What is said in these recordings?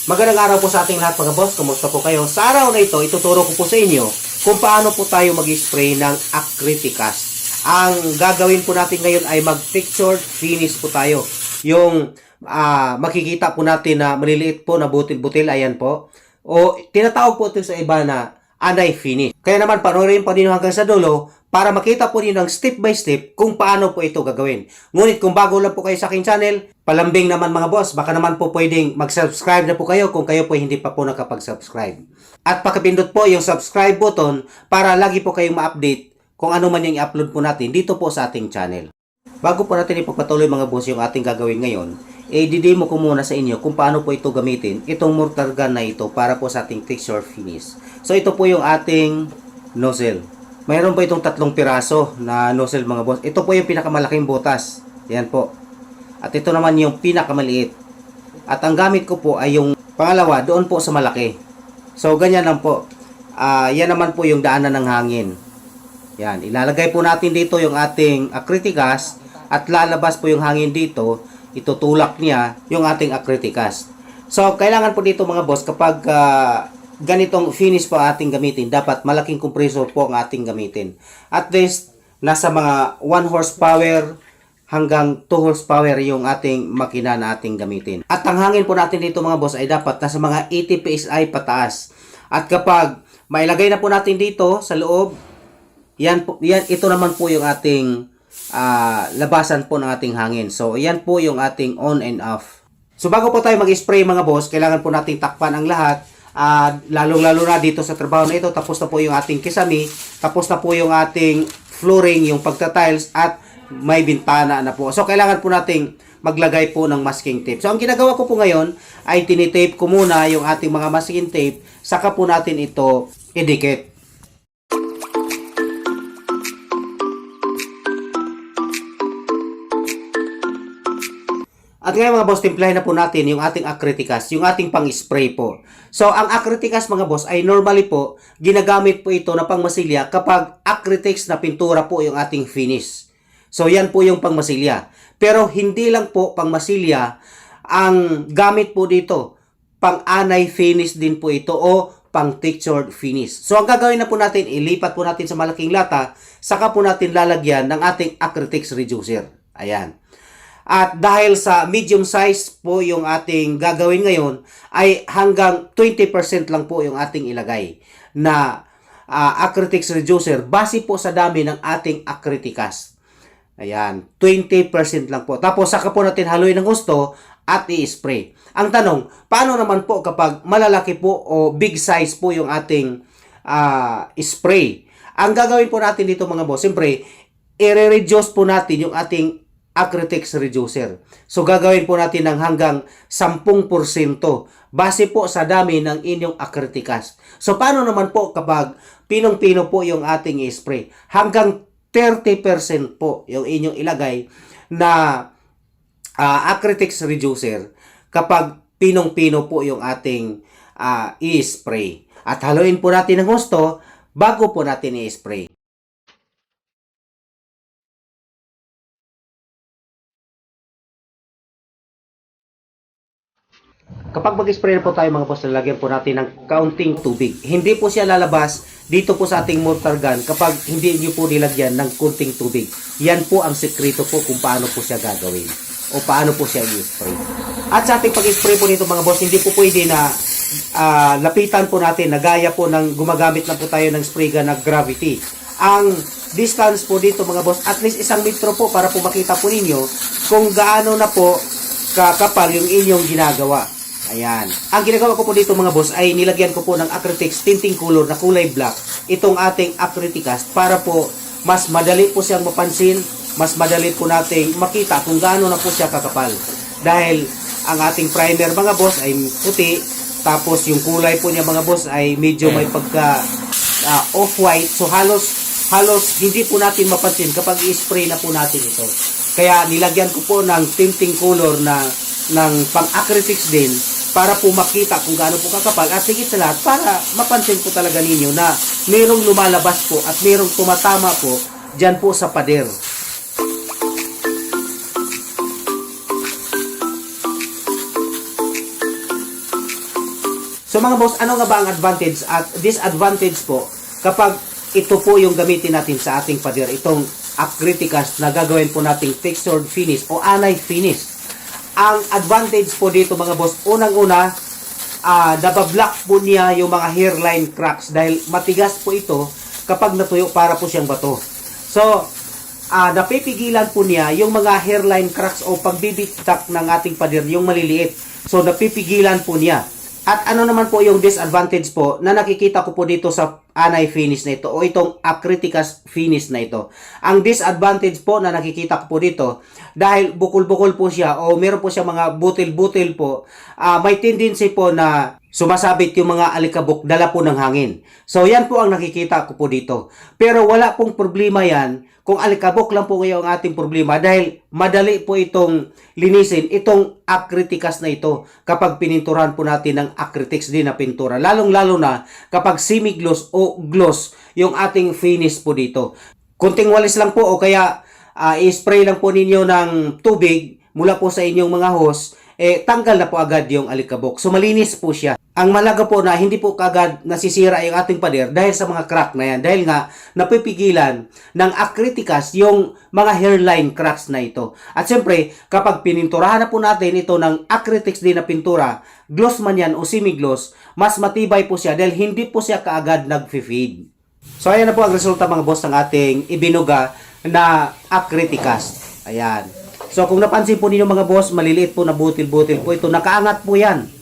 Magandang araw po sa ating lahat mga boss. Kumusta po kayo? Sa araw na ito, ituturo ko po sa inyo kung paano po tayo mag-spray ng Acriticast. Ang gagawin po natin ngayon ay mag-textured finish po tayo. Yung makikita po natin na maliliit po na butil-butil, ayan po. O tinatawag po ito sa iba na anti-finish. Kaya naman panoorin pa ninyo hanggang sa dulo para makita po ninyo ng step by step kung paano po ito gagawin. Ngunit kung bago lang po kayo sa aking channel, palambing naman mga boss, baka naman po pwedeng mag-subscribe na po kayo kung kayo po hindi pa po nakapag-subscribe. At pakipindot po yung subscribe button para lagi po kayong ma-update kung ano man yung i-upload po natin dito po sa ating channel. Bago po natin ipagpatuloy mga boss yung ating gagawin ngayon, didemo ko muna sa inyo kung paano po ito gamitin, itong mortar gun na ito para po sa ating texture finish. So ito po yung ating nozzle. Mayroon po itong 3 piraso na nozzle mga boss. Ito po yung pinakamalaking butas. Yan po. At ito naman yung pinakamaliit. At ang gamit ko po ay yung pangalawa doon po sa malaki. So ganyan lang po. Yan naman po yung daanan ng hangin. Yan. Ilalagay po natin dito yung ating Acriticast at lalabas po yung hangin dito. Itutulak niya yung ating Acriticast. So kailangan po dito mga boss kapag ganitong finish po ating gamitin, dapat malaking compressor po ang ating gamitin. At least, nasa mga 1 horsepower hanggang 2 horsepower yung ating makina na ating gamitin. At ang hangin po natin dito mga boss ay dapat nasa mga 80 PSI pataas. At kapag mailagay na po natin dito sa loob, ito naman po yung ating labasan po ng ating hangin. So, yan po yung ating on and off. So, bago po tayo mag-spray mga boss, kailangan po nating takpan ang lahat. Lalong-lalo na dito sa trabaho na ito, tapos na po yung ating kisame, tapos na po yung ating flooring, yung pagta-tiles, at may bintana na po. So, kailangan po nating maglagay po ng masking tape. So, ang ginagawa ko po ngayon ay tinitape ko muna yung ating mga masking tape, saka po natin ito idikit. At ngayon mga boss, timplahin na po natin yung ating Acriticast, yung ating pang-spray po. So, ang Acriticast mga boss ay normally po, ginagamit po ito na pangmasilya kapag Acritex na pintura po yung ating finish. So, yan po yung pangmasilya. Pero hindi lang po pangmasilya ang gamit po dito. Pang-anay finish din po ito o pang-textured finish. So, ang gagawin na po natin, ilipat po natin sa malaking lata, saka po natin lalagyan ng ating Acritex reducer. Ayan. At dahil sa medium size po yung ating gagawin ngayon, ay hanggang 20% lang po yung ating ilagay na Acritex reducer base po sa dami ng ating Acriticast. Ayan, 20% lang po. Tapos saka po natin haluin ng gusto at i-spray. Ang tanong, paano naman po kapag malalaki po o big size po yung ating spray? Ang gagawin po natin dito mga boss, siyempre, i-reduce po natin yung ating Acritex reducer. So, gagawin po natin ng hanggang 10% base po sa dami ng inyong Acriticast. So, paano naman po kapag pinong-pino po yung ating spray? Hanggang 30% po yung inyong ilagay na Acritex reducer kapag pinong-pino po yung ating i-spray. At haluin po natin ng gusto bago po natin i-spray. Kapag mag-spray na po tayo mga boss, lalagyan po natin ng kaunting tubig. Hindi po siya lalabas dito po sa ating mortar gun kapag hindi nyo po nilagyan ng kunting tubig. Yan po ang sekreto po kung paano po siya gagawin o paano po siya i-spray. At sa ating pag-spray po nito mga boss, hindi po pwede na lapitan po natin na gaya po ng gumagamit lang po tayo ng spray gun na gravity. Ang distance po dito mga boss, at least 1 metro po para po makita po ninyo kung gaano na po kakapal yung inyong ginagawa. Ayan. Ang ginagawa ko po dito mga boss ay nilagyan ko po ng Acritex tinting color na kulay black itong ating Acriticast para po mas madali po siyang mapansin, mas madali po nating makita kung gaano na po siya kakapal. Dahil ang ating primer mga boss ay puti, tapos yung kulay po niya mga boss ay medyo may pagka off-white. So halos hindi po natin mapansin kapag i-spray na po natin ito. Kaya nilagyan ko po ng tinting color ng pang-Acritex din para po makita kung gaano po kakapal at higit sa lahat para mapansin po talaga ninyo na mayroong lumalabas po at mayroong tumatama po dyan po sa pader. So mga boss, ano nga ba ang advantage at disadvantage po kapag ito po yung gamitin natin sa ating pader, itong Acriticast na gagawin po nating textured finish o anay finish. Ang advantage po dito mga boss, unang-una, nabablock po niya yung mga hairline cracks dahil matigas po ito kapag natuyo para po siyang bato. So, napipigilan po niya yung mga hairline cracks o pagbibitak ng ating pader, yung maliliit. So, napipigilan po niya. At ano naman po yung disadvantage po na nakikita ko po dito sa anay finish na ito o itong Acriticast finish na ito. Ang disadvantage po na nakikita ko po dito, dahil bukol-bukol po siya o meron po siya mga butil-butil po, may tendency po na sumasabit yung mga alikabok, dala po ng hangin. So yan po ang nakikita ko po dito. Pero wala pong problema yan kung alikabok lang po ngayon ang ating problema dahil madali po itong linisin, itong Acriticast na ito kapag pininturahan po natin ng Acritex din na pintura. Lalong-lalo na kapag semi-gloss o gloss yung ating finish po dito. Kunting walis lang po o kaya i-spray lang po ninyo ng tubig mula po sa inyong mga hose, tanggal na po agad yung alikabok. So malinis po siya. Ang malaga po na hindi po kagad nasisira yung ating pader dahil sa mga crack na yan. Dahil nga napipigilan ng Acriticast yung mga hairline cracks na ito. At siyempre, kapag pininturahan na po natin ito ng Acritex din na pintura, gloss man yan o semi-gloss, mas matibay po siya dahil hindi po siya kaagad nag-fade. So ayan na po ang resulta mga boss ng ating ibinuga na Acriticast. Ayan. So kung napansin po ninyo mga boss, maliliit po na butil-butil po ito. Nakaangat po yan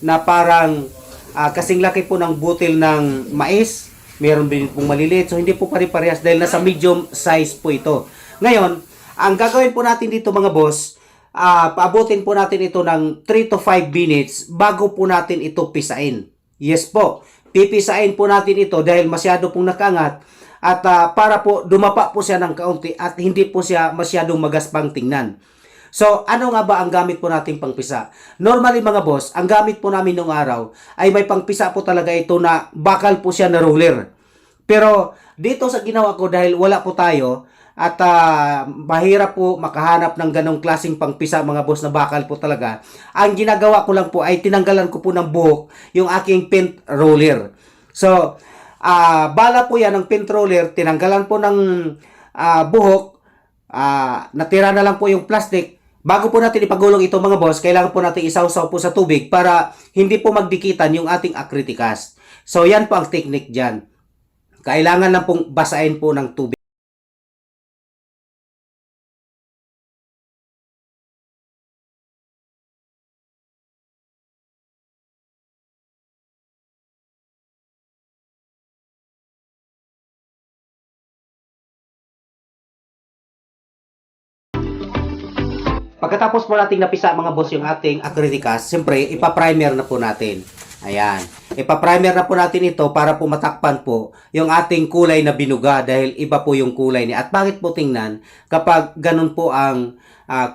na parang kasing laki po ng butil ng mais. Meron din pong maliliit. So hindi po pare-parehas dahil nasa medium size po ito. Ngayon, ang gagawin po natin dito mga boss, paabutin po natin ito ng 3 to 5 minutes bago po natin ito pisain. Yes po, pipisain po natin ito dahil masyado pong nakaangat at para po dumapa po siya ng kaunti at hindi po siya masyadong magaspang tingnan. So, ano nga ba ang gamit po nating pangpisa? Normally mga boss, ang gamit po namin nung araw ay may pangpisa po talaga ito na bakal po siya na roller. Pero dito sa ginawa ko dahil wala po tayo at mahirap po makahanap ng ganong klaseng pangpisa mga boss na bakal po talaga. Ang ginagawa ko lang po ay tinanggalan ko po ng buhok yung aking paint roller. So, bala po yan ng paint roller, tinanggalan po ng buhok, natira na lang po yung plastic. Bago po natin ipagulong ito mga boss, kailangan po natin isawsaw po sa tubig para hindi po magdikitan yung ating Acriticast. So yan po ang technique dyan. Kailangan lang pong basahin po ng tubig. Pagkatapos po nating napisa mga boss yung ating Acriticast, siyempre ipa-primer na po natin. Ayan. Ipa-primer na po natin ito para po matakpan po yung ating kulay na binuga dahil iba po yung kulay niya. At bakit po tingnan kapag ganun po ang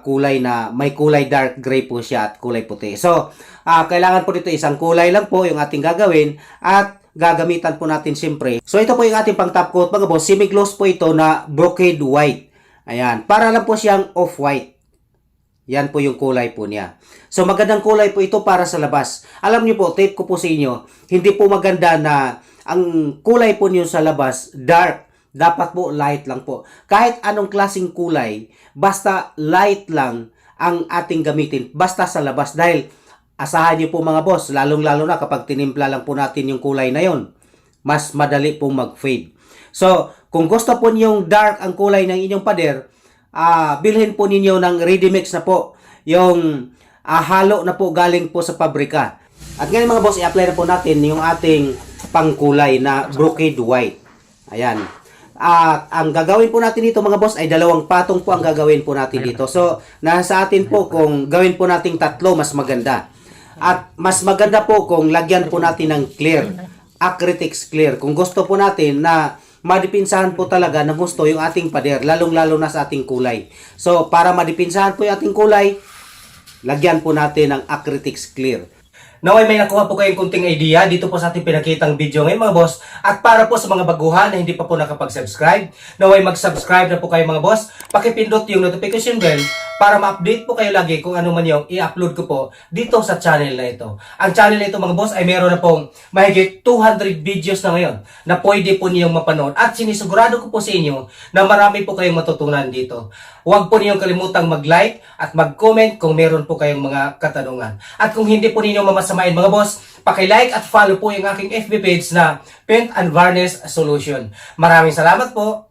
kulay na may kulay dark gray po siya at kulay puti. So, kailangan po dito isang kulay lang po yung ating gagawin at gagamitan po natin siyempre. So, ito po yung ating pang top coat mga boss. Semi-gloss po ito na brocade white. Ayan. Para lang po siyang off-white. Yan po yung kulay po niya. So magandang kulay po ito para sa labas. Alam niyo po, tape ko po sa inyo, hindi po maganda na ang kulay po niyo sa labas, dark. Dapat po light lang po. Kahit anong klaseng kulay, basta light lang ang ating gamitin. Basta sa labas. Dahil asahan niyo po mga boss, lalong-lalo na kapag tinimpla lang po natin yung kulay na yon, mas madali pong mag-fade. So kung gusto po niyong dark ang kulay ng inyong pader, bilhin po ninyo ng ready mix na po yung halo na po galing po sa pabrika. At ngayon mga boss, i-apply na po natin yung ating pangkulay na brocade white. Ayan. Ang gagawin po natin dito mga boss ay 2 patong po ang gagawin po natin dito. So, nasa atin po kung gawin po nating 3 mas maganda. At mas maganda po kung lagyan po natin ng clear. Acritex clear. Kung gusto po natin na madipinsahan po talaga ng gusto yung ating pader, lalong-lalo na sa ating kulay. So, para madipinsahan po yung ating kulay, lagyan po natin ng Acritex Clear. Naway may nakuha po kayong kunting idea dito po sa ating pinakitang video ngayon mga boss. At para po sa mga baguhan na hindi pa po nakapag-subscribe, naway mag-subscribe na po kayo mga boss. Pakipindot yung notification bell para ma-update po kayo lagi kung ano man yung i-upload ko po dito sa channel na ito. Ang channel na ito mga boss ay meron na pong mahigit 200 videos na ngayon na pwede po niyong mapanood. At sinisigurado ko po sa inyo na marami po kayong matutunan dito. Huwag po niyong kalimutang mag-like at mag-comment kung meron po kayong mga katanungan. At kung hindi po ninyo mamasamain mga boss, paki-like at follow po yung aking FB page na Paint and Varnish Solution. Maraming salamat po!